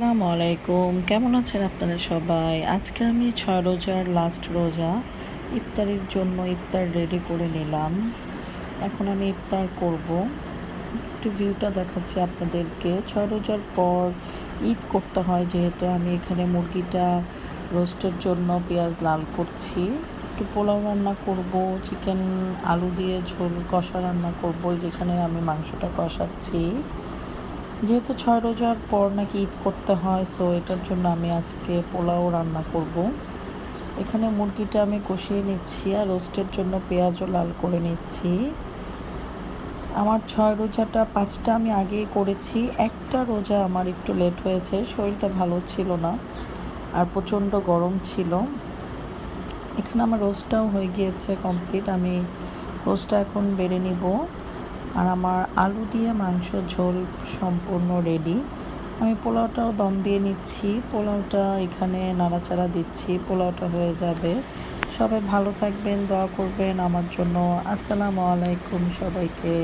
আসসালামু আলাইকুম, কেমন আছেন আপনারা সবাই? আজকে আমি 6 রোজার লাস্ট রোজা, ইফতারের জন্য ইফতার রেডি করে নিলাম। এখন আমি ইফতার করব। একটু ভিউটা দেখাচ্ছি আপনাদেরকে। 6 রোজার পর ঈদ করতে হয়, যেহেতু আমি এখানে মুরগিটা রোস্টের জন্য পেঁয়াজ লাল করছি। একটু পোলাও রান্না করব, চিকেন আলু দিয়ে ঝোল কষা রান্না করব, যেখানে আমি মাংসটা কষাচ্ছি। যেহেতু 6 রোজার পর নাকি ঈদ করতে হয়, সো এটার জন্য আমি আজকে পোলাও রান্না করব। এখানে মুরগিটা আমি কষিয়ে নিচ্ছি আর রোস্টের জন্য পেঁয়াজও লাল করে নিচ্ছি। আমার 6 রোজাটা 5টা আমি আগেই করেছি। একটা রোজা আমার একটু লেট হয়েছে, শরীরটা ভালো ছিল না আর প্রচণ্ড গরম ছিল। এখানে আমার রোস্টটাও হয়ে গিয়েছে কমপ্লিট। আমি রোস্টটা এখন বেড়ে নিব। আর আমার আলু দিয়ে মাংস ঝোল সম্পূর্ণ রেডি। আমি পোলাওটাও দম দিয়ে নিচ্ছি। পোলাওটা এখানে নাড়াচাড়া দিচ্ছি, পোলাওটা হয়ে যাবে। সবাই ভালো থাকবেন, দোয়া করবেন আমার জন্য। আসসালামু আলাইকুম সবাইকে।